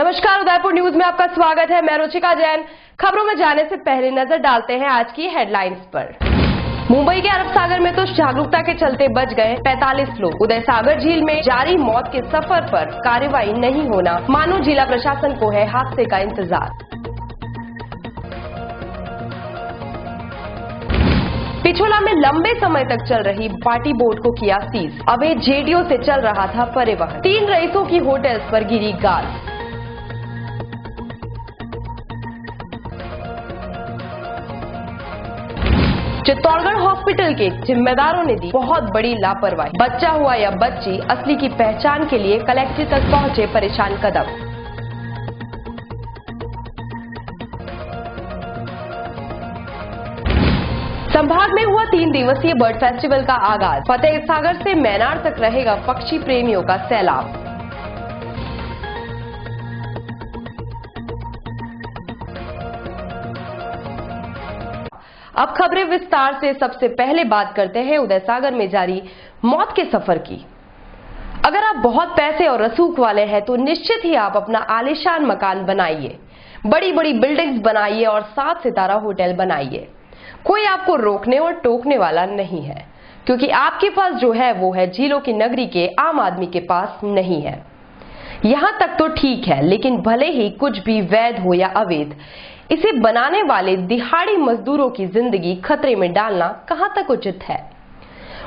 नमस्कार, उदयपुर न्यूज में आपका स्वागत है। मैं रुचिका जैन। खबरों में जाने से पहले नजर डालते हैं आज की हेडलाइंस पर। मुंबई के अरब सागर में तो जागरूकता के चलते बच गए 45 लोग। उदय सागर झील में जारी मौत के सफर पर कार्रवाई नहीं होना, मानो जिला प्रशासन को है हादसे का इंतजार। पिछोला में लंबे समय तक चल रही पार्टी बोट को किया सीज। अवैध जेडीओ से चल रहा था परिवहन। 3 रईसों की होटल्स पर गिरी गाज। चित्तौड़गढ़ हॉस्पिटल के जिम्मेदारों ने दी बहुत बड़ी लापरवाही। बच्चा हुआ या बच्ची, असली की पहचान के लिए कलेक्टर तक पहुंचे परेशान कदम। संभाग में हुआ 3 दिवसीय बर्ड फेस्टिवल का आगाज। फतेह सागर से मैनार तक रहेगा पक्षी प्रेमियों का सैलाब। अब खबरें विस्तार से। सबसे पहले बात करते हैं उदय सागर में जारी मौत के सफर की। अगर आप बहुत पैसे और रसूख वाले हैं तो निश्चित ही आप अपना आलीशान मकान बनाइए, बड़ी बड़ी बिल्डिंग्स बनाइए और 7 सितारा होटल बनाइए। कोई आपको रोकने और टोकने वाला नहीं है, क्योंकि आपके पास जो है वो है झीलों की नगरी के आम आदमी के पास नहीं है। यहां तक तो ठीक है, लेकिन भले ही कुछ भी वैध हो या अवैध, इसे बनाने वाले दिहाड़ी मजदूरों की जिंदगी खतरे में डालना कहां तक उचित है।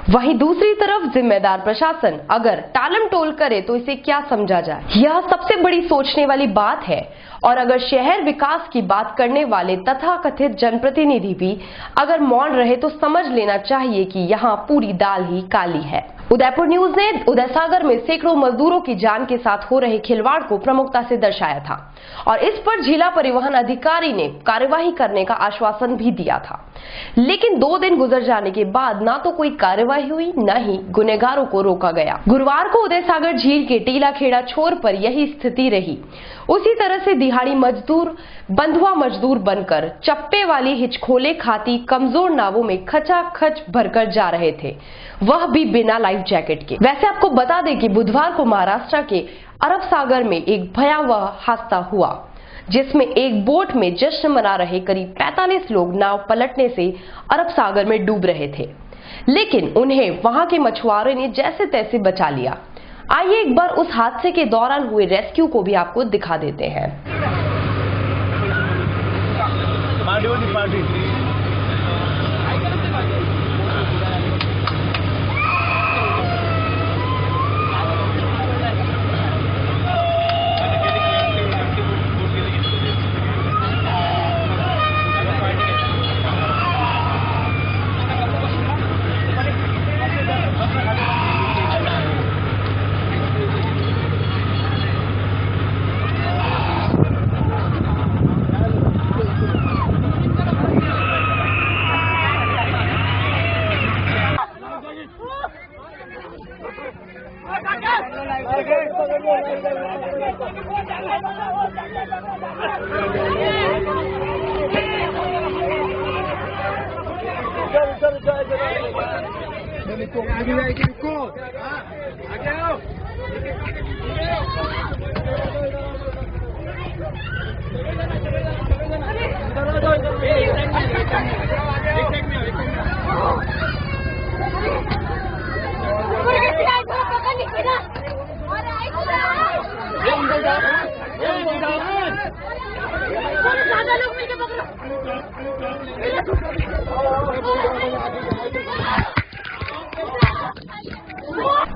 वहीं दूसरी तरफ जिम्मेदार प्रशासन अगर टालम टोल करे तो इसे क्या समझा जाए, यह सबसे बड़ी सोचने वाली बात है। और अगर शहर विकास की बात करने वाले तथाकथित जनप्रतिनिधि भी अगर मौन रहे तो समझ लेना चाहिए कि यहाँ पूरी दाल ही काली है। उदयपुर न्यूज ने उदय सागर में सैकड़ों मजदूरों की जान के साथ हो रहे खिलवाड़ को प्रमुखता से दर्शाया था और इस पर जिला परिवहन अधिकारी ने कार्यवाही करने का आश्वासन भी दिया था। लेकिन 2 दिन गुजर जाने के बाद ना तो कोई कार्यवाही हुई, न ही गुनहगारों को रोका गया। गुरुवार को उदय सागर झील के टीला खेड़ा छोर पर यही स्थिति रही। उसी तरह से दिहाड़ी मजदूर बंधुआ मजदूर बनकर चप्पे वाली हिचखोले खाती कमजोर नावों में खचाखच भरकर जा रहे थे, वह भी बिना लाइफ जैकेट के। वैसे आपको बता दें कि बुधवार को महाराष्ट्र के अरब सागर में एक भयावह हादसा हुआ, जिसमें एक बोट में जश्न मना रहे करीब 45 लोग नाव पलटने से अरब सागर में डूब रहे थे, लेकिन उन्हें वहां के मछुआरों ने जैसे तैसे बचा लिया। आइए एक बार उस हादसे के दौरान हुए रेस्क्यू को भी आपको दिखा देते हैं।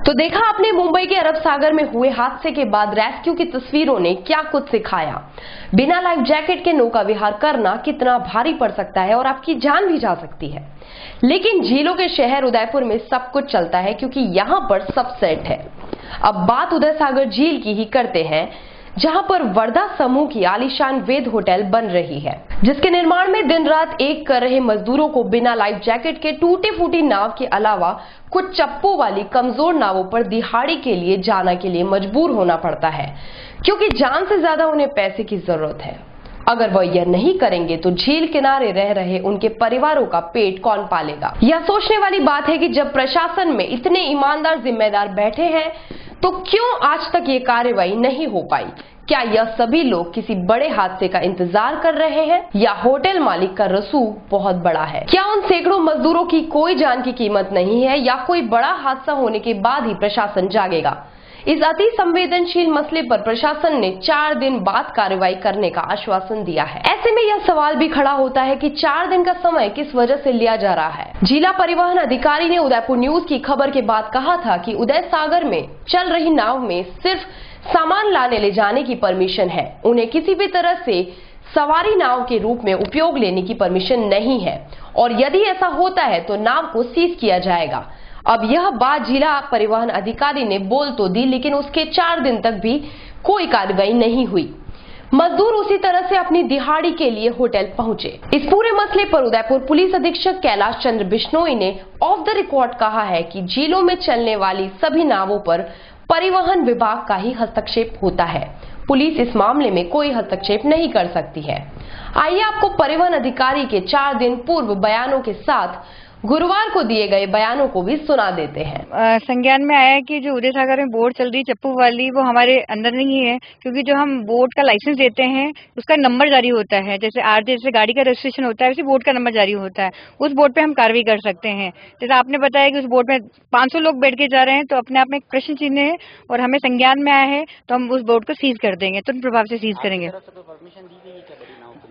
तो देखा आपने मुंबई के अरब सागर में हुए हादसे के बाद रेस्क्यू की तस्वीरों ने क्या कुछ सिखाया। बिना लाइफ जैकेट के नौका विहार करना कितना भारी पड़ सकता है और आपकी जान भी जा सकती है। लेकिन झीलों के शहर उदयपुर में सब कुछ चलता है, क्योंकि यहाँ पर सब सेट है। अब बात उदय सागर झील की ही करते हैं, जहां पर वर्धा समूह की आलीशान वेद होटल बन रही है, जिसके निर्माण में दिन रात एक कर रहे मजदूरों को बिना लाइफ जैकेट के टूटी फूटी नाव के अलावा कुछ चप्पू वाली कमजोर नावों पर दिहाड़ी के लिए जाना के लिए मजबूर होना पड़ता है, क्योंकि जान से ज्यादा उन्हें पैसे की जरूरत है। अगर वह यह नहीं करेंगे तो झील किनारे रह रहे उनके परिवारों का पेट कौन पालेगा। यह सोचने वाली बात है कि जब प्रशासन में इतने ईमानदार जिम्मेदार बैठे हैं तो क्यों आज तक ये कार्रवाई नहीं हो पाई। क्या यह सभी लोग किसी बड़े हादसे का इंतजार कर रहे हैं या होटल मालिक का रसूख बहुत बड़ा है? क्या उन सैकड़ों मजदूरों की कोई जान की कीमत नहीं है या कोई बड़ा हादसा होने के बाद ही प्रशासन जागेगा? इस अति संवेदनशील मसले पर प्रशासन ने 4 दिन बाद कार्रवाई करने का आश्वासन दिया है। ऐसे में यह सवाल भी खड़ा होता है कि 4 दिन का समय किस वजह से लिया जा रहा है। जिला परिवहन अधिकारी ने उदयपुर न्यूज की खबर के बाद कहा था कि उदय सागर में चल रही नाव में सिर्फ सामान लाने ले जाने की परमिशन है, उन्हें किसी भी तरह से सवारी नाव के रूप में उपयोग लेने की परमिशन नहीं है और यदि ऐसा होता है तो नाव को सीज किया जाएगा। अब यह बात जिला परिवहन अधिकारी ने बोल तो दी, लेकिन उसके 4 दिन तक भी कोई कार्रवाई नहीं हुई। मजदूर उसी तरह से अपनी दिहाड़ी के लिए होटल पहुंचे। इस पूरे मसले पर उदयपुर पुलिस अधीक्षक कैलाश चंद्र बिश्नोई ने ऑफ द रिकॉर्ड कहा है कि झीलों में चलने वाली सभी नावों पर परिवहन विभाग का ही हस्तक्षेप होता है। पुलिस इस मामले में कोई हस्तक्षेप नहीं कर सकती है। आइए आपको परिवहन अधिकारी के 4 दिन पूर्व बयानों के साथ गुरुवार को दिए गए बयानों को भी सुना देते हैं। संज्ञान में आया कि जो उदय सागर में बोट चल रही चप्पू वाली वो हमारे अंदर नहीं है, क्योंकि जो हम बोट का लाइसेंस देते हैं उसका नंबर जारी होता है। जैसे जैसे गाड़ी का रजिस्ट्रेशन होता है वैसे बोट का नंबर जारी होता है। उस बोट पे हम कार्रवाई कर सकते हैं। जैसे आपने बताया कि उस बोट में 500 लोग बैठ के जा रहे हैं तो अपने आप में एक प्रश्न चिन्ह है और हमें संज्ञान में आया है तो हम उस बोट को सीज कर देंगे, तुरंत प्रभाव से सीज करेंगे।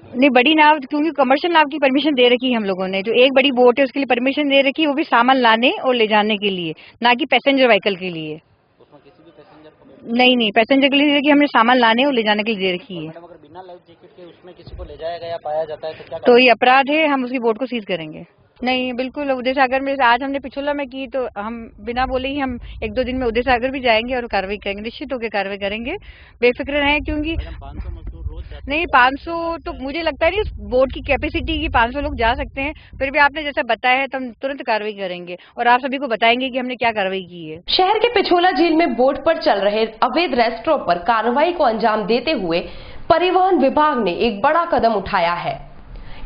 नहीं, बड़ी नाव क्योंकि कमर्शियल नाव की परमिशन दे रखी है हम लोगों ने। जो एक बड़ी बोट है उसके लिए परमिशन दे रखी है, वो भी सामान लाने और ले जाने के लिए, ना कि पैसेंजर व्हीकल के लिए। उसमें किसी भी पैसेंजर नहीं, पैसेंजर के लिए हमने सामान लाने और ले जाने के लिए दे रखी है। अगर बिना लाइफ जैकेट के उसमें किसी को ले जाया गया पाया जाता है तो क्या? तो ये अपराध है, हम उसकी बोट को सीज करेंगे। नहीं, बिल्कुल। उदय सागर में आज हमने पिछोला में की तो हम बिना बोले ही हम 1-2 दिन में उदय सागर भी जाएंगे और कार्रवाई करेंगे, निश्चित होकर कार्रवाई करेंगे, बेफिक्र रहें। क्योंकि 500 मजदूर रोज नहीं, 500 तो मुझे लगता है नहीं बोट की कैपेसिटी की 500 लोग जा सकते हैं। फिर भी आपने जैसा बताया है तो हम तुरंत कार्रवाई करेंगे और आप सभी को बताएंगे कि हमने क्या कार्रवाई की है। शहर के पिछोला झील में बोट पर चल रहे अवैध रेस्टोरेंट पर कार्रवाई को अंजाम देते हुए परिवहन विभाग ने एक बड़ा कदम उठाया है।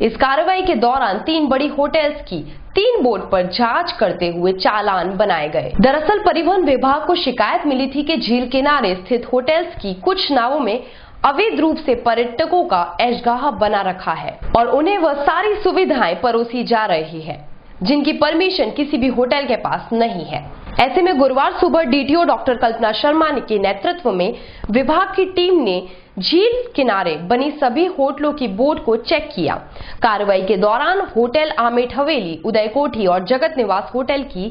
इस कार्रवाई के दौरान 3 बड़ी होटल्स की 3 बोट पर जांच करते हुए चालान बनाए गए। दरअसल परिवहन विभाग को शिकायत मिली थी कि झील किनारे स्थित होटल्स की कुछ नावों में अवैध रूप से पर्यटकों का ऐशगाह बना रखा है और उन्हें वह सारी सुविधाएं परोसी जा रही है जिनकी परमिशन किसी भी होटल के पास नहीं है। ऐसे में गुरुवार सुबह डीटीओ डॉक्टर कल्पना शर्मा के नेतृत्व में विभाग की टीम ने झील किनारे बनी सभी होटलों की बोट को चेक किया। कार्रवाई के दौरान होटल आमेट हवेली, उदय कोठी और जगत निवास होटल की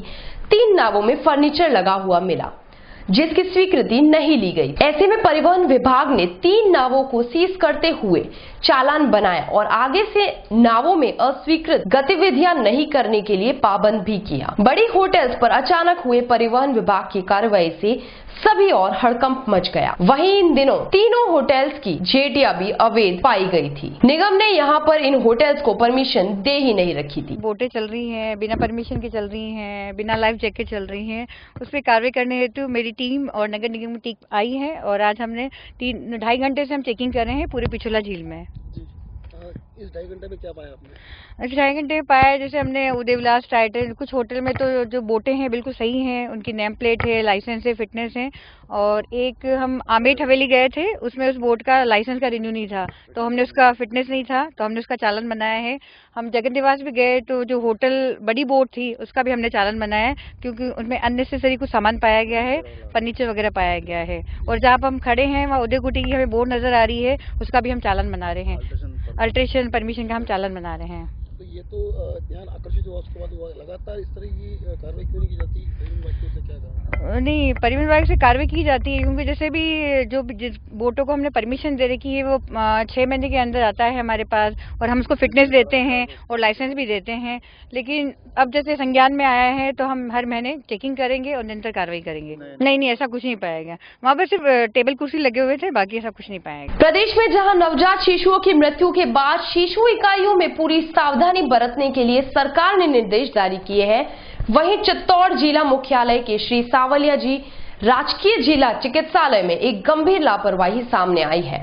3 नावों में फर्नीचर लगा हुआ मिला, जिसकी स्वीकृति नहीं ली गई। ऐसे में परिवहन विभाग ने 3 नावों को सीज करते हुए चालान बनाया और आगे से नावों में अस्वीकृत गतिविधियां नहीं करने के लिए पाबंद भी किया। बड़ी होटल्स पर अचानक हुए परिवहन विभाग की कार्रवाई से सभी और हड़कंप मच गया। वहीं इन दिनों तीनों होटल्स की जेटियां भी अवैध पाई गई थी। निगम ने यहां पर इन होटल्स को परमिशन दे ही नहीं रखी थी। बोटें चल रही हैं, बिना परमिशन के चल रही हैं, बिना लाइफ जैकेट चल रही हैं। उस पर कार्रवाई करने हेतु मेरी टीम और नगर निगम की टीम आई है और आज हमने 2.5 घंटे से हम चेकिंग कर रहे हैं पूरे पिछोला झील में। इस 2.5 घंटे में क्या पाया आपने? 2.5 घंटे में पाया, जैसे हमने उदय विलास टाइटल कुछ होटल में तो जो बोटें हैं बिल्कुल सही हैं, उनकी नेम प्लेट है, लाइसेंस है, फिटनेस है। और एक हम आमेट हवेली गए थे, उसमें उस बोट का लाइसेंस का रिन्यू नहीं था तो हमने उसका फिटनेस नहीं था तो हमने उसका चालान बनाया है। हम जगत निवास भी गए तो जो होटल बड़ी बोट थी उसका भी हमने चालान बनाया है, क्योंकि उनमें अननेसेसरी कुछ सामान पाया गया है, फर्नीचर वगैरह पाया गया है। और जहाँ पर हम खड़े हैं वहाँ उदय कोठी की हमें बोर्ड नजर आ रही है, उसका भी हम चालान बना रहे हैं। अल्ट्रेशन परमिशन का हम चालान बना रहे हैं। तो ये तो ध्यान आकर्षित हुआ, उसके बाद लगातार इस तरह की कार्रवाई क्यों नहीं की जाती? नहीं, परिवहन विभाग से कार्रवाई की जाती है, क्योंकि जैसे भी जिस बोटों को हमने परमिशन दे रखी है वो 6 महीने के अंदर आता है हमारे पास और हम उसको फिटनेस देते हैं और लाइसेंस भी देते हैं। लेकिन अब जैसे संज्ञान में आया है तो हम हर महीने चेकिंग करेंगे और निरंतर कार्रवाई करेंगे। नहीं, ऐसा कुछ नहीं पाया गया। वहाँ पर सिर्फ टेबल कुर्सी लगे हुए थे, बाकी ऐसा कुछ नहीं पाया गया। प्रदेश में जहाँ नवजात शिशुओं की मृत्यु के बाद शिशु इकाइयों में पूरी सावधानी बरतने के लिए सरकार ने निर्देश जारी किए हैं, वहीं चित्तौड़ जिला मुख्यालय के श्री सावलिया जी राजकीय जिला चिकित्सालय में एक गंभीर लापरवाही सामने आई है।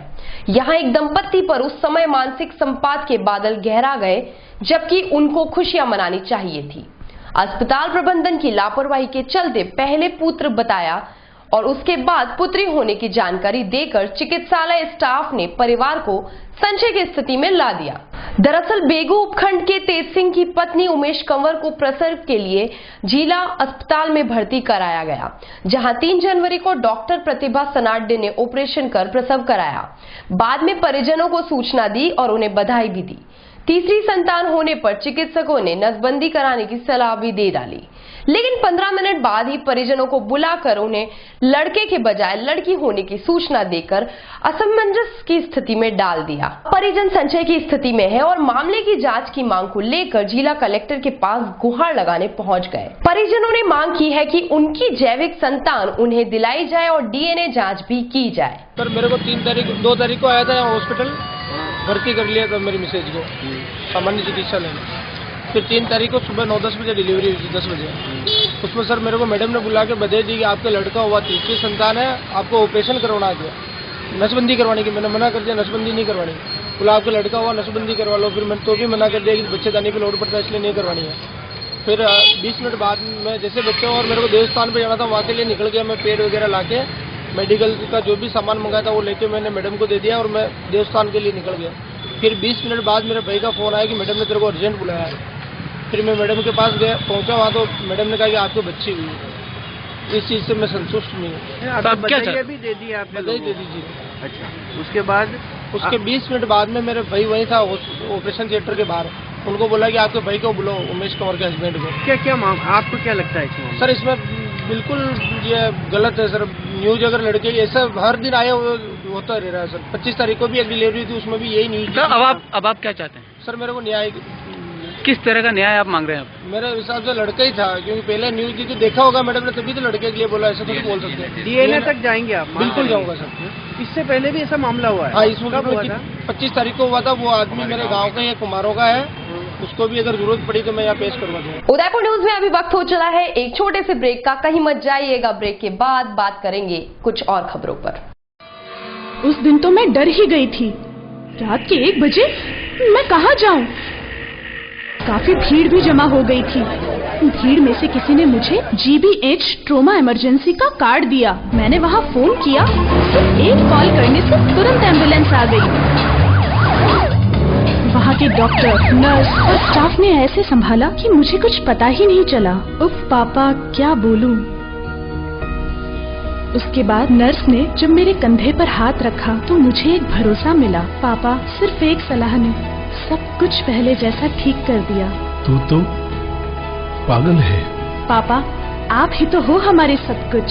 यहां एक दंपत्ति पर उस समय मानसिक संपात के बादल गहरा गए जबकि उनको खुशियां मनानी चाहिए थी। अस्पताल प्रबंधन की लापरवाही के चलते पहले पुत्र बताया और उसके बाद पुत्री होने की जानकारी देकर चिकित्सालय स्टाफ ने परिवार को संशय की स्थिति में ला दिया। दरअसल बेगू उपखंड के तेज सिंह की पत्नी उमेश कंवर को प्रसव के लिए जिला अस्पताल में भर्ती कराया गया, जहां 3 जनवरी को डॉक्टर प्रतिभा सनाडे ने ऑपरेशन कर प्रसव कराया। बाद में परिजनों को सूचना दी और उन्हें बधाई भी दी। तीसरी संतान होने पर चिकित्सकों ने नसबंदी कराने की सलाह भी दे डाली, लेकिन 15 मिनट बाद ही परिजनों को बुलाकर उन्हें लड़के के बजाय लड़की होने की सूचना देकर असमंजस की स्थिति में डाल दिया। परिजन संशय की स्थिति में है और मामले की जांच की मांग को लेकर जिला कलेक्टर के पास गुहार लगाने पहुंच गए। परिजनों ने मांग की है कि उनकी जैविक संतान उन्हें दिलाई जाए और डीएनए जाँच भी की जाए। सर मेरे को 2 तारीख को आया था यहाँ हॉस्पिटल, भर्ती कर लिया था मेरी मिसेज को सामान्य चिकित्सालय में। फिर 3 तारीख को सुबह 9-10 बजे डिलीवरी हुई थी, 10 बजे। उसमें सर मेरे को मैडम ने बुला के बधाई दी कि आपका लड़का हुआ, तीसरी संतान है, आपको ऑपरेशन करवाना गया, नसबंदी करवाने की। मैंने मना कर दिया, नसबंदी नहीं करवानी। बोला आपका लड़का हुआ, नसबंदी करवा लो। फिर मैंने तो भी मना कर दिया कि बच्चेदानी पे लोड पड़ता है, इसलिए नहीं करवानी है। फिर 20 मिनट बाद में जैसे बच्चे और मेरे को देवस्थान पर जाना था, वहाँ के लिए निकल गया। मैं पेड़ वगैरह ला के मेडिकल का जो भी सामान मंगाया था वो लेके मैंने मैडम को दे दिया और मैं देवस्थान के लिए निकल गया। फिर 20 मिनट बाद मेरे भाई का फोन आया कि मैडम ने तेरे को अर्जेंट बुलाया है। फिर मैं मैडम के पास गया, पहुंचा वहाँ तो मैडम ने कहा कि आपको बच्ची हुई है। इस चीज़ से मैं संतुष्ट नहीं हूँ। तो क्या भी दे दी आपने? बधाई दे दीजिए। अच्छा, उसके बाद 20 मिनट बाद में मेरे भाई वहीं था ऑपरेशन थिएटर के बाहर। उनको बोला कि आपके भाई को बुलाओ, उमेश कंवर के हस्बैंड को। क्या आपको क्या लगता है इसमें? सर इसमें बिल्कुल ये गलत है सर। न्यूज अगर लड़के ऐसा हर दिन आया होता रह रहा है सर। 25 तारीख को भी एक डिलीवरी थी, उसमें भी यही न्यूज। तो अब आप क्या चाहते हैं? सर मेरे को न्याय, किस तरह का न्याय आप मांग रहे हैं? मेरे हिसाब से लड़का ही था, क्योंकि पहले न्यूज दी थी, देखा होगा मैडम ने, तभी तो लड़के के लिए बोला। ऐसा तो नहीं बोल सकते। डीएनए तक जाएंगे आप? बिल्कुल जाऊंगा सर। इससे पहले भी ऐसा मामला हुआ है? हाँ, इसमें कब हुआ था? 25 तारीख को हुआ था। वो आदमी मेरे गाँव का है, कुमारों का है। उसको भी अगर जरूरत पड़ी तो मैं यहाँ पेश करवा दूंगा। उदयपुर न्यूज में अभी वक्त हो चला है एक छोटे से ब्रेक का, कहीं मत जाइएगा। ब्रेक के बाद बात करेंगे कुछ और खबरों पर। उस दिन तो मैं डर ही गई थी। रात के 1 बजे मैं कहाँ जाऊं? काफी भीड़ भी जमा हो गई थी। भीड़ में से किसी ने मुझे GBH ट्रोमा इमरजेंसी का कार्ड दिया। मैंने वहाँ फोन किया, सिर्फ एक कॉल करने से तुरंत एम्बुलेंस आ गई। वहाँ के डॉक्टर, नर्स और स्टाफ ने ऐसे संभाला कि मुझे कुछ पता ही नहीं चला। उफ पापा, क्या बोलूं। उसके बाद नर्स ने जब मेरे कंधे पर हाथ रखा तो मुझे एक भरोसा मिला। पापा, सिर्फ एक सलाह ने सब कुछ पहले जैसा ठीक कर दिया। तू तो पागल है। पापा, आप ही तो हो हमारे सब कुछ।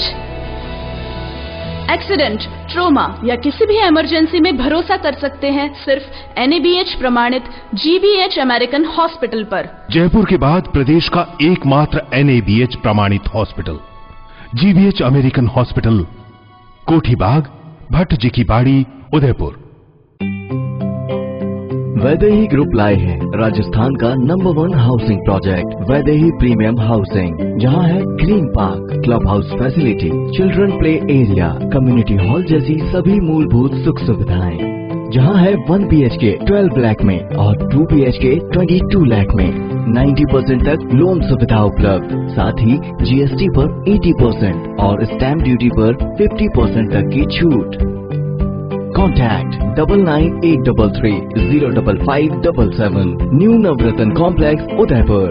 एक्सीडेंट, ट्रोमा या किसी भी इमरजेंसी में भरोसा कर सकते हैं सिर्फ NABH प्रमाणित GBH अमेरिकन हॉस्पिटल पर। जयपुर के बाद प्रदेश का एकमात्र NABH प्रमाणित हॉस्पिटल GBH अमेरिकन हॉस्पिटल, कोठी बाग, भट्ट जी की बाड़ी, उदयपुर। वैदेही ग्रुप लाए हैं राजस्थान का number 1 housing project Vaidehi premium housing, जहां है green park, club house facility, children play area, community hall जैसी सभी मूलभूत सुख सुविधाएं, जहां है 1 BHK 12 लाख में और 2 BHK 22 लाख में 90% तक लोन सुविधा उपलब्ध, साथ ही GST पर 80% और स्टैम्प ड्यूटी पर 50% तक की छूट। Contact 9983305577 New Navratna Complex, Udaipur.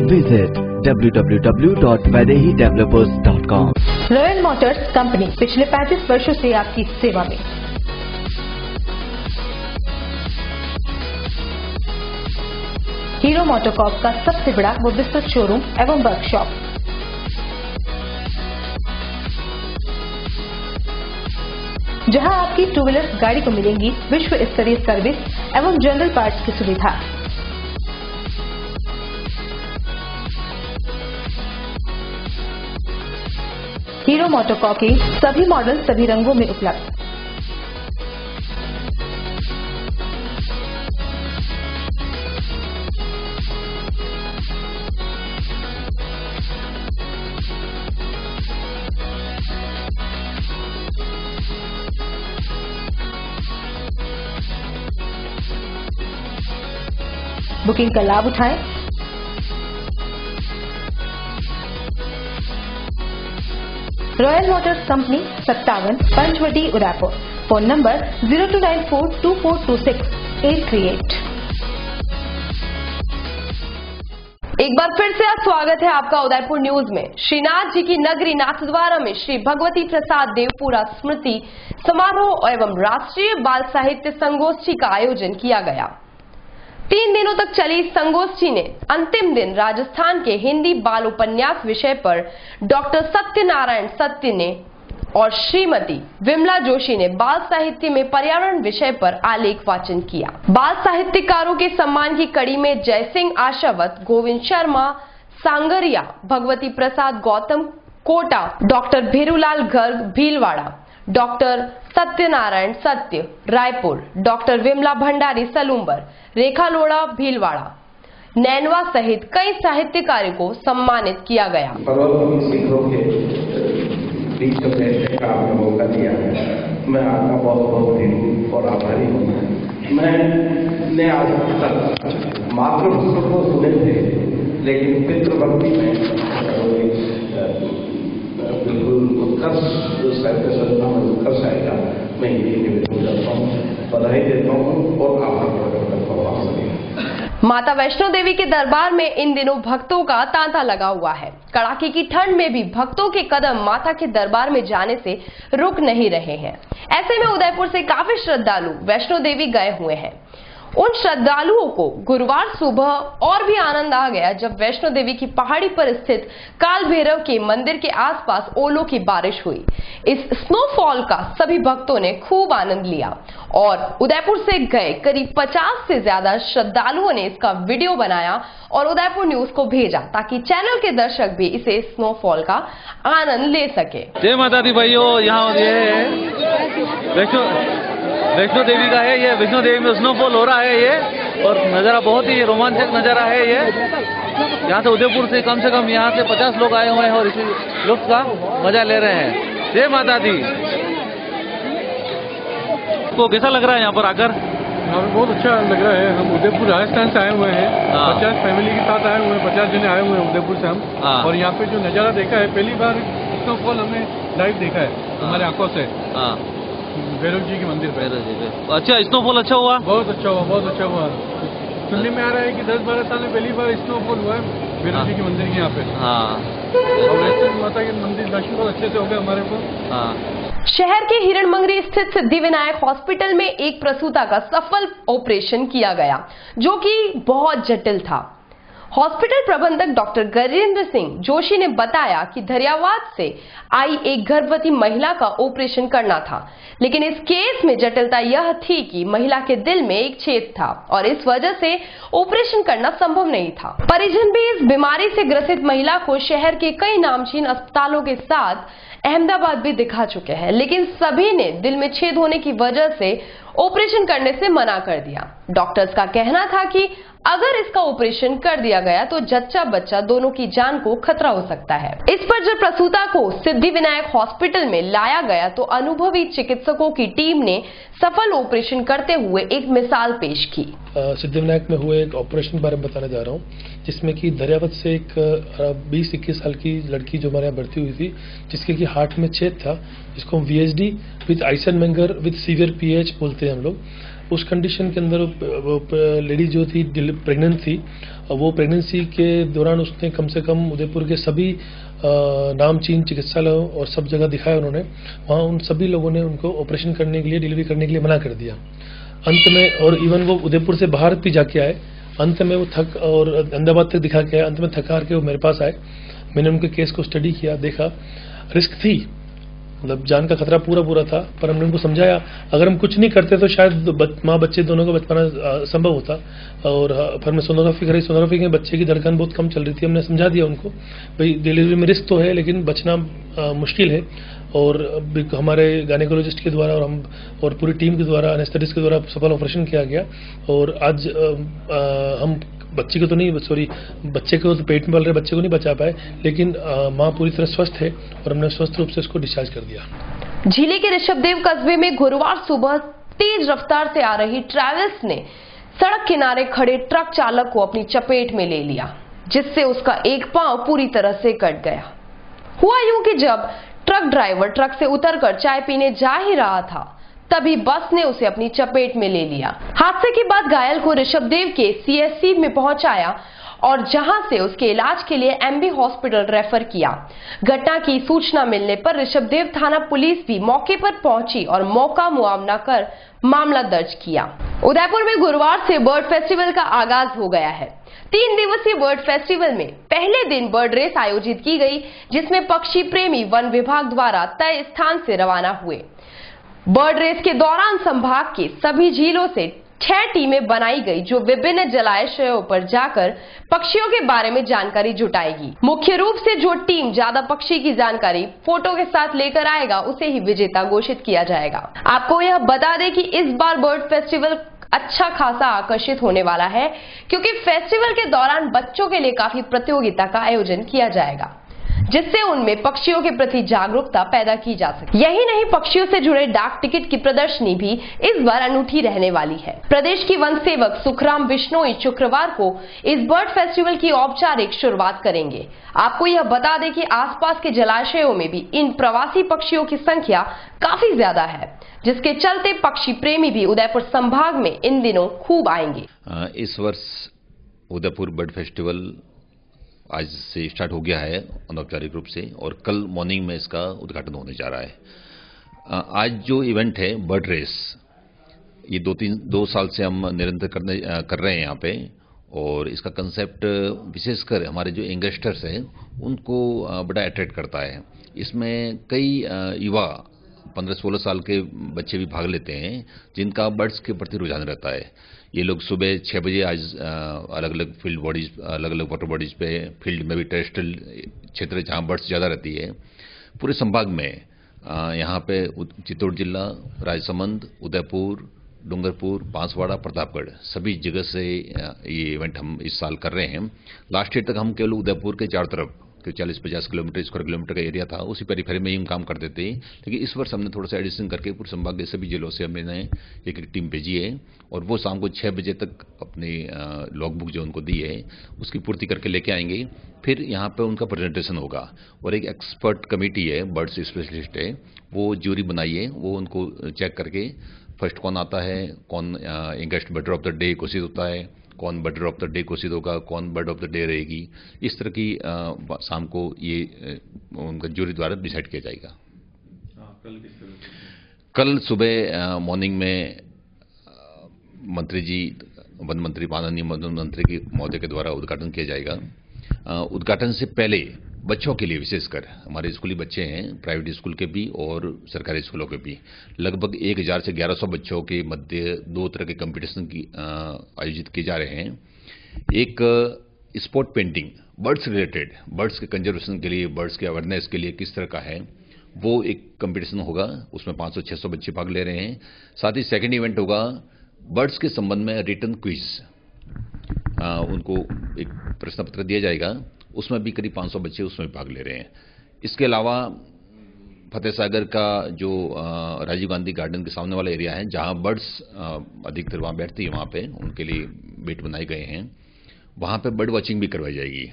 Visit www.vaidehidevelopers.com. Royal Motors company पिछले 35 वर्षों से आपकी सेवा में। हीरो मोटोकॉर्प का सबसे बड़ा व विस्तृत शोरूम एवं वर्कशॉप, जहां आपकी 2 व्हीलर गाड़ी को मिलेंगी विश्व स्तरीय सर्विस एवं जनरल पार्ट्स की सुविधा। हीरो मोटोकॉर्प के सभी मॉडल सभी रंगों में उपलब्ध। बुकिंग का लाभ उठाएं। Royal Motors company 57 Panchvati Udaipur. Phone number 02942426-838। एक बार फिर से स्वागत है आपका उदयपुर न्यूज में। श्रीनाथ जी की नगरी नाथद्वारा में श्री भगवती प्रसाद देवपुरा स्मृति समारोह एवं राष्ट्रीय बाल साहित्य संगोष्ठी का आयोजन किया गया। 3 दिनों तक चली इस संगोष्ठी ने अंतिम दिन राजस्थान के हिंदी बाल उपन्यास विषय पर डॉक्टर सत्यनारायण सत्य ने और श्रीमती विमला जोशी ने बाल साहित्य में पर्यावरण विषय पर आलेख वाचन किया। बाल साहित्यकारों के सम्मान की कड़ी में Jaisingh आशावत, Govind Sharma sangria, Bhagwati Prasad Gautam Kota, doctor Bherulal Garg Bhilwara, doctor Satyanarayan सत्य रायपुर, डॉक्टर विमला भंडारी सलूम्बर, रेखा लोड़ा भीलवाड़ा, नैनवा सहित कई साहित्यकारों को सम्मानित किया गया। बीच में का आपने मौका दिया है, मैं आपका बहुत बहुत ऋणी और आभारी हूँ। मैंने आज तक मातृभक्ति को सुने थे, लेकिन पितृभक्ति में बिल्कुल उत्कर्ष साहित्य संस्था में उत्कर्ष आएगा। मैं ये निवेदन करता हूँ, बधाई देता हूँ और आभार प्रकट करता हूँ आप सभी। माता वैष्णो देवी के दरबार में इन दिनों भक्तों का तांता लगा हुआ है। कड़ाके की ठंड में भी भक्तों के कदम माता के दरबार में जाने से रुक नहीं रहे हैं। ऐसे में उदयपुर से काफी श्रद्धालु वैष्णो देवी गए हुए हैं। उन श्रद्धालुओं को गुरुवार सुबह और भी आनंद आ गया जब वैष्णो देवी की पहाड़ी पर स्थित काल भैरव के मंदिर के आसपास ओलों की बारिश हुई। इस स्नोफॉल का सभी भक्तों ने खूब आनंद लिया और उदयपुर से गए करीब 50 से ज्यादा श्रद्धालुओं ने इसका वीडियो बनाया और उदयपुर न्यूज को भेजा ताकि चैनल के दर्शक भी इसे स्नोफॉल का आनंद ले सके। जय माता दी भाइयों, यहाँ ये वैष्णो देवी का है, ये वैष्णो देवी में स्नोफॉल हो रहा है ये, और नज़ारा बहुत ही रोमांचक नज़ारा है ये। यहाँ से उदयपुर से कम यहाँ से 50 लोग आए हुए हैं और इसी लुत्फ का मजा ले रहे हैं। जय माता दी। तो कैसा लग रहा है यहाँ पर आकर? बहुत अच्छा लग रहा है। हम उदयपुर राजस्थान से आए हुए हैं, 50 फैमिली के साथ आए हुए हैं, 50 जने आए हुए हैं उदयपुर से हम। और यहाँ पे जो नज़ारा देखा है, पहली बार स्नोफॉल हमने लाइव देखा है हमारे आंखों से। भैरव जी के मंदिर पे। अच्छा, स्नोफॉल अच्छा हुआ? बहुत अच्छा हुआ, बहुत अच्छा हुआ। सुनने में आ रहा है कि 10-12 साल में पहली बार स्नोफॉल हुआ है भैरव जी के मंदिर के यहाँ पे। और वैसे माता के मंदिर दर्शन बहुत अच्छे से हो गए हमारे को। शहर के हिरणमंगरी स्थित सिद्धिविनायक हॉस्पिटल में एक प्रसूता का सफल ऑपरेशन किया गया जो कि बहुत जटिल था। हॉस्पिटल प्रबंधक डॉक्टर गजेंद्र सिंह जोशी ने बताया कि धैर्यवाद से आई एक गर्भवती महिला का ऑपरेशन करना था, लेकिन इस केस में जटिलता यह थी कि महिला के दिल में एक छेद था और इस वजह से ऑपरेशन करना संभव नहीं था। परिजन भी इस बीमारी से ग्रसित महिला को शहर के कई नामचीन अस्पतालों के साथ अहमदाबाद भी दिखा चुके हैं, लेकिन सभी ने दिल में छेद होने की वजह से ऑपरेशन करने से मना कर दिया। डॉक्टर्स का कहना था कि अगर इसका ऑपरेशन कर दिया गया तो जच्चा बच्चा दोनों की जान को खतरा हो सकता है। इस पर जब प्रसूता को सिद्धिविनायक हॉस्पिटल में लाया गया तो अनुभवी चिकित्सकों की टीम ने सफल ऑपरेशन करते हुए एक मिसाल पेश की। सिद्धिविनायक में हुए एक ऑपरेशन के बारे में बताने जा रहा हूँ, जिसमें कि धैर्यवाद से एक 20-21 साल की लड़की जो हमारे यहाँ भर्ती हुई थी, जिसके कि हार्ट में छेद था, जिसको हम VSD with Eisenmenger with severe PH बोलते हैं हम लोग। उस कंडीशन के अंदर लेडी जो थी प्रेग्नेंट थी, वो प्रेगनेंसी के दौरान उसने कम से कम उदयपुर के सभी नामचीन चिकित्सालयों और सब जगह दिखाया उन्होंने। वहाँ उन सभी लोगों ने उनको ऑपरेशन करने के लिए, डिलीवरी करने के लिए मना कर दिया। अंत में, और इवन वो उदयपुर से बाहर भी जाके आए, अंत में वो थक और अहमदाबाद तक दिखा के आए, अंत में थका के वो मेरे पास आए। मैंने उनके केस को स्टडी किया, देखा रिस्क थी, मतलब जान का खतरा पूरा था, पर हमने उनको समझाया अगर हम कुछ नहीं करते तो शायद माँ बच्चे दोनों का बच पाना संभव होता। और फिर मैं सोनोग्राफी कराई, सोनोग्राफी के बच्चे की धड़कन बहुत कम चल रही थी। हमने समझा दिया उनको भाई डिलीवरी में रिस्क तो है, लेकिन बचना मुश्किल है। और हमारे गायनेकोलॉजिस्ट के द्वारा और पूरी टीम के द्वारा, एनेस्थेटिस्ट के द्वारा सफल ऑपरेशन किया गया। और आज हम बच्चे को तो नहीं, सॉरी बच्चे को तो पेट में पल रहे बच्चे को नहीं बचा पाए, लेकिन माँ पूरी तरह स्वस्थ है और हमने स्वस्थ रूप से उसको डिस्चार्ज कर दिया। झीले के ऋषभदेव कस्बे में गुरुवार सुबह तेज रफ्तार से आ रही ट्रैवल्स ने सड़क किनारे खड़े ट्रक चालक को अपनी चपेट में ले लिया, जिससे उसका एक पांव पूरी तरह से कट गया। हुआ यूं कि जब ट्रक ड्राइवर ट्रक से उतरकर चाय पीने जा ही रहा था, तभी बस ने उसे अपनी चपेट में ले लिया। हादसे के बाद घायल को ऋषभदेव के सीएससी में पहुंचाया और जहां से उसके इलाज के लिए एमबी हॉस्पिटल रेफर किया। घटना की सूचना मिलने पर ऋषभदेव थाना पुलिस भी मौके पर पहुंची और मौका मुआवजा कर मामला दर्ज किया। उदयपुर में गुरुवार से बर्ड फेस्टिवल का आगाज हो गया है। 3 दिवसीय बर्ड फेस्टिवल में पहले दिन बर्ड रेस आयोजित की गई, जिसमें पक्षी प्रेमी वन विभाग द्वारा तय स्थान से रवाना हुए। बर्ड रेस के दौरान संभाग के सभी झीलों से 6 टीमें बनाई गई, जो विभिन्न जलाशयों पर जाकर पक्षियों के बारे में जानकारी जुटाएगी। मुख्य रूप से जो टीम ज्यादा पक्षी की जानकारी फोटो के साथ लेकर आएगा, उसे ही विजेता घोषित किया जाएगा। आपको यह बता दें कि इस बार बर्ड फेस्टिवल अच्छा खासा आकर्षित होने वाला है, क्योंकि फेस्टिवल के दौरान बच्चों के लिए काफी प्रतियोगिता का आयोजन किया जाएगा, जिससे उनमें पक्षियों के प्रति जागरूकता पैदा की जा सके। यही नहीं, पक्षियों से जुड़े डाक टिकट की प्रदर्शनी भी इस बार अनूठी रहने वाली है। प्रदेश की वन सेवक सुखराम बिश्नोई शुक्रवार को इस बर्ड फेस्टिवल की औपचारिक शुरुआत करेंगे। आपको यह बता दें कि आसपास के जलाशयों में भी इन प्रवासी पक्षियों की संख्या काफी ज्यादा है, जिसके चलते पक्षी प्रेमी भी उदयपुर संभाग में इन दिनों खूब आएंगे। इस वर्ष उदयपुर बर्ड फेस्टिवल आज से स्टार्ट हो गया है अनौपचारिक रूप से, और कल मॉर्निंग में इसका उद्घाटन होने जा रहा है। आज जो इवेंट है बर्ड रेस, ये 2 साल से हम निरंतर कर रहे हैं यहाँ पे, और इसका कंसेप्ट विशेषकर हमारे जो यंगस्टर्स हैं उनको बड़ा अट्रैक्ट करता है। इसमें कई युवा 15-16 साल के बच्चे भी भाग लेते हैं, जिनका बर्ड्स के प्रति रुझान रहता है। ये लोग सुबह 6 बजे आज अलग अलग फील्ड बॉडीज, अलग अलग वाटर बॉडीज पे, फील्ड में भी टेरेस्ट्रियल क्षेत्र जहाँ बर्ड्स ज़्यादा रहती है, पूरे संभाग में यहाँ पे चित्तौड़ जिला, राजसमंद, उदयपुर, डूंगरपुर, बांसवाड़ा, प्रतापगढ़ सभी जगह से ये इवेंट हम इस साल कर रहे हैं। लास्ट ईयर तक हम केवल उदयपुर के चारों तरफ 40-50 किलोमीटर स्क्वायर किलोमीटर का एरिया था, उसी पेरीफेरी में ही हम काम करते थे। लेकिन इस वर्ष हमने थोड़ा सा एडिशन करके पूरे संभाग के सभी जिलों से हमने एक टीम भेजी है, और वो शाम को 6 बजे तक अपनी लॉग बुक जो उनको दी है उसकी पूर्ति करके लेके आएंगे। फिर यहाँ पे उनका प्रेजेंटेशन होगा, और एक एक्सपर्ट कमेटी है, बर्ड्स स्पेशलिस्ट है, वो ज्यूरी बनाई है, वो उनको चेक करके फर्स्ट कौन आता है, कौन youngest bird of the day घोषित होता है, कौन बर्ड ऑफ द डे घोषित होगा, कौन बर्ड ऑफ द डे रहेगी, इस तरह की शाम को ये उनका ज्यूरी द्वारा डिसाइड किया जाएगा। कल सुबह मॉर्निंग में मंत्री जी, वन मंत्री, माननीय वन मंत्री की महोदय के द्वारा उद्घाटन किया जाएगा। उद्घाटन से पहले बच्चों के लिए, विशेषकर हमारे स्कूली बच्चे हैं, प्राइवेट स्कूल के भी और सरकारी स्कूलों के भी, लगभग 1000 से 1100 बच्चों के मध्य 2 तरह के कंपटीशन की आयोजित किए जा रहे हैं। एक spot painting, birds related, birds के कंजर्वेशन के लिए, बर्ड्स के अवेयरनेस के लिए किस तरह का है, वो एक कंपटीशन होगा, उसमें 500-600 बच्चे भाग ले रहे हैं। साथ ही सेकेंड इवेंट होगा बर्ड्स के संबंध में रिटर्न क्विज, उनको एक प्रश्न पत्र दिया जाएगा, उसमें भी करीब 500 बच्चे उसमें भाग ले रहे हैं। इसके अलावा फतेह सागर का जो राजीव गांधी गार्डन के सामने वाला एरिया है, जहां बर्ड्स अधिकतर वहां बैठती है, वहां पे उनके लिए बेट बनाए गए हैं, वहां पे बर्ड वॉचिंग भी करवाई जाएगी।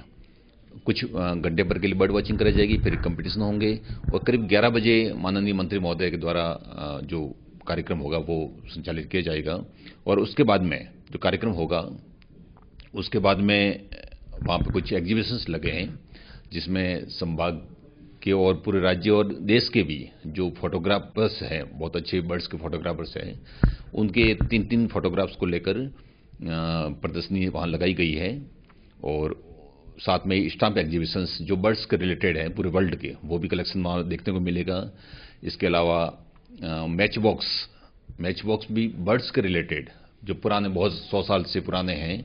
कुछ घंटे भर के लिए बर्ड वॉचिंग कराई जाएगी, फिर कंपटीशन होंगे, और करीब 11 बजे माननीय मंत्री महोदय के द्वारा जो कार्यक्रम होगा वो संचालित किया जाएगा। और उसके बाद में जो कार्यक्रम होगा, उसके बाद में वहाँ पे कुछ एग्जीबिशंस लगे हैं, जिसमें संभाग के और पूरे राज्य और देश के भी जो फोटोग्राफर्स हैं, बहुत अच्छे बर्ड्स के फोटोग्राफर्स हैं, उनके 3-3 फोटोग्राफ्स को लेकर प्रदर्शनी वहाँ लगाई गई है। और साथ में स्टाम्प एग्जीबिशंस जो बर्ड्स के रिलेटेड हैं पूरे वर्ल्ड के, वो भी कलेक्शन वहाँ देखने को मिलेगा। इसके अलावा मैच बॉक्स भी बर्ड्स के रिलेटेड जो पुराने, बहुत 100 साल से पुराने हैं,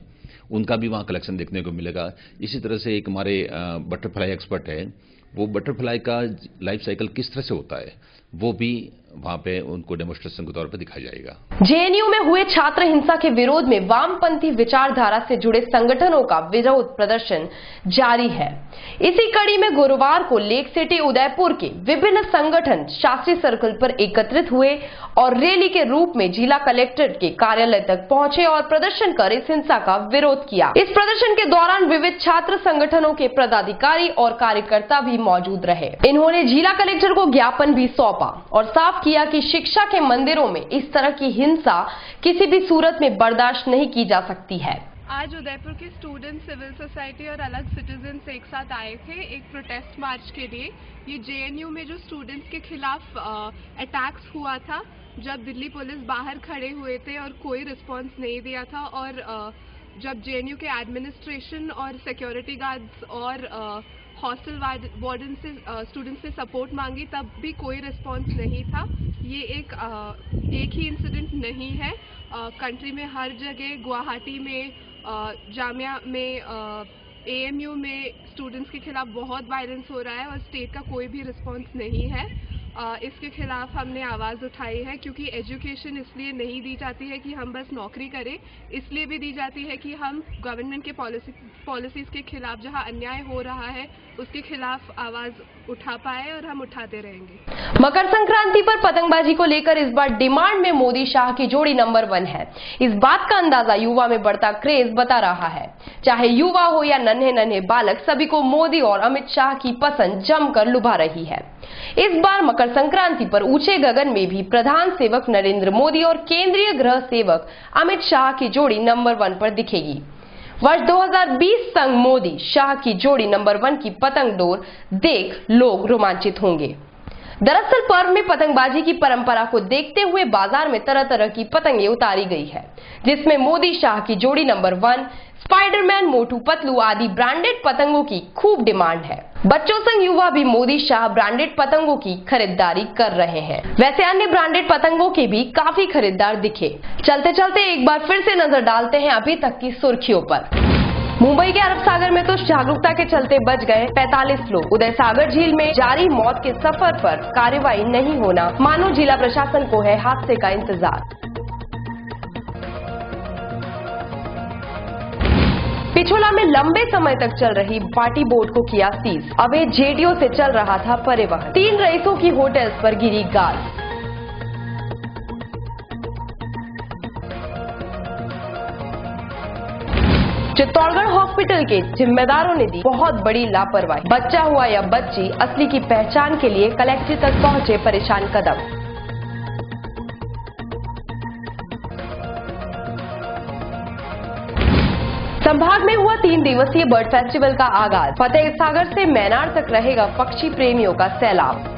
उनका भी वहाँ कलेक्शन देखने को मिलेगा। इसी तरह से एक हमारे बटरफ्लाई एक्सपर्ट है, वो बटरफ्लाई का लाइफ साइकिल किस तरह से होता है वो भी वहां पे उनको डेमोन्स्ट्रेशन के तौर पे दिखाया जाएगा। जेएनयू में हुए छात्र हिंसा के विरोध में वामपंथी विचारधारा से जुड़े संगठनों का विरोध प्रदर्शन जारी है। इसी कड़ी में गुरुवार को लेक सिटी उदयपुर के विभिन्न संगठन शास्त्री सर्कल पर एकत्रित हुए और रैली के रूप में जिला कलेक्ट्रेट के कार्यालय तक पहुंचे और प्रदर्शन कर इस हिंसा का विरोध किया। इस प्रदर्शन के दौरान विविध छात्र संगठनों के पदाधिकारी और कार्यकर्ता भी मौजूद रहे। इन्होंने जिला कलेक्टर को ज्ञापन भी सौंपा और साफ किया कि शिक्षा के मंदिरों में इस तरह की हिंसा किसी भी सूरत में बर्दाश्त नहीं की जा सकती है। आज उदयपुर के स्टूडेंट, सिविल सोसाइटी और अलग सिटीजन्स एक साथ आए थे एक प्रोटेस्ट मार्च के लिए। ये जेएनयू में जो स्टूडेंट्स के खिलाफ अटैक्स हुआ था, जब दिल्ली पुलिस बाहर खड़े हुए थे और कोई रिस्पांस नहीं दिया था, और जब जेएनयू के एडमिनिस्ट्रेशन और सिक्योरिटी गार्ड्स और हॉस्टल वार्डन से स्टूडेंट्स से सपोर्ट मांगी, तब भी कोई रिस्पांस नहीं था। ये एक ही इंसिडेंट नहीं है, कंट्री में हर जगह, गुवाहाटी में, जामिया में, एएमयू में स्टूडेंट्स के खिलाफ बहुत वायलेंस हो रहा है और स्टेट का कोई भी रिस्पांस नहीं है। इसके खिलाफ हमने आवाज़ उठाई है, क्योंकि एजुकेशन इसलिए नहीं दी जाती है कि हम बस नौकरी करें, इसलिए भी दी जाती है कि हम गवर्नमेंट के पॉलिसीज़ के खिलाफ, जहां अन्याय हो रहा है उसके खिलाफ आवाज़ उठा पाए, और हम उठाते रहेंगे। मकर संक्रांति पर पतंगबाजी को लेकर इस बार डिमांड में मोदी शाह की जोड़ी नंबर 1 है। इस बात का अंदाजा युवा में बढ़ता क्रेज बता रहा है। चाहे युवा हो या नन्हे नन्हे बालक, सभी को मोदी और अमित शाह की पसंद जमकर लुभा रही है। इस बार मकर संक्रांति पर ऊंचे गगन में भी प्रधान सेवक नरेंद्र मोदी और केंद्रीय गृह सेवक अमित शाह की जोड़ी नंबर 1 पर दिखेगी। वर्ष 2020 संग मोदी शाह की जोड़ी नंबर 1 की पतंग डोर देख लोग रोमांचित होंगे। दरअसल पर्व में पतंगबाजी की परंपरा को देखते हुए बाजार में तरह तरह की पतंगें उतारी गई है, जिसमें मोदी शाह की जोड़ी नंबर 1, स्पाइडरमैन, मोटू पतलू आदि ब्रांडेड पतंगों की खूब डिमांड है। बच्चों संग युवा भी मोदी शाह ब्रांडेड पतंगों की खरीदारी कर रहे हैं। वैसे अन्य ब्रांडेड पतंगों के भी काफी खरीदार दिखे। चलते चलते एक बार फिर से नजर डालते हैं अभी तक की सुर्खियों पर। मुंबई के अरब सागर में तो जागरूकता के चलते बच गए 45 लोग। उदय सागर झील में जारी मौत के सफर पर कार्रवाई नहीं होना, मानो जिला प्रशासन को है हादसे का इंतजार। पिछोला में लंबे समय तक चल रही पार्टी बोट को किया सीज। अवैध जेडीओ से चल रहा था परिवहन। 3 रईसों की होटल्स पर गिरी गाज। चित्तौड़गढ़ हॉस्पिटल के जिम्मेदारों ने दी बहुत बड़ी लापरवाही। बच्चा हुआ या बच्ची, असली की पहचान के लिए कलेक्टर तक पहुंचे परेशान कदम। संभाग में हुआ 3 दिवसीय बर्ड फेस्टिवल का आगाज। फतेह सागर से मैनार तक रहेगा पक्षी प्रेमियों का सैलाब।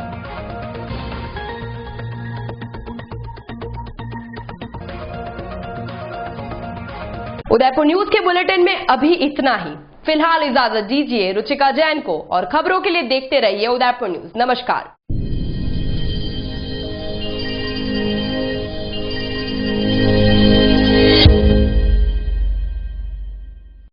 उदयपुर न्यूज के बुलेटिन में अभी इतना ही। फिलहाल इजाजत दीजिए रुचिका जैन को, और खबरों के लिए देखते रहिए उदयपुर न्यूज। नमस्कार।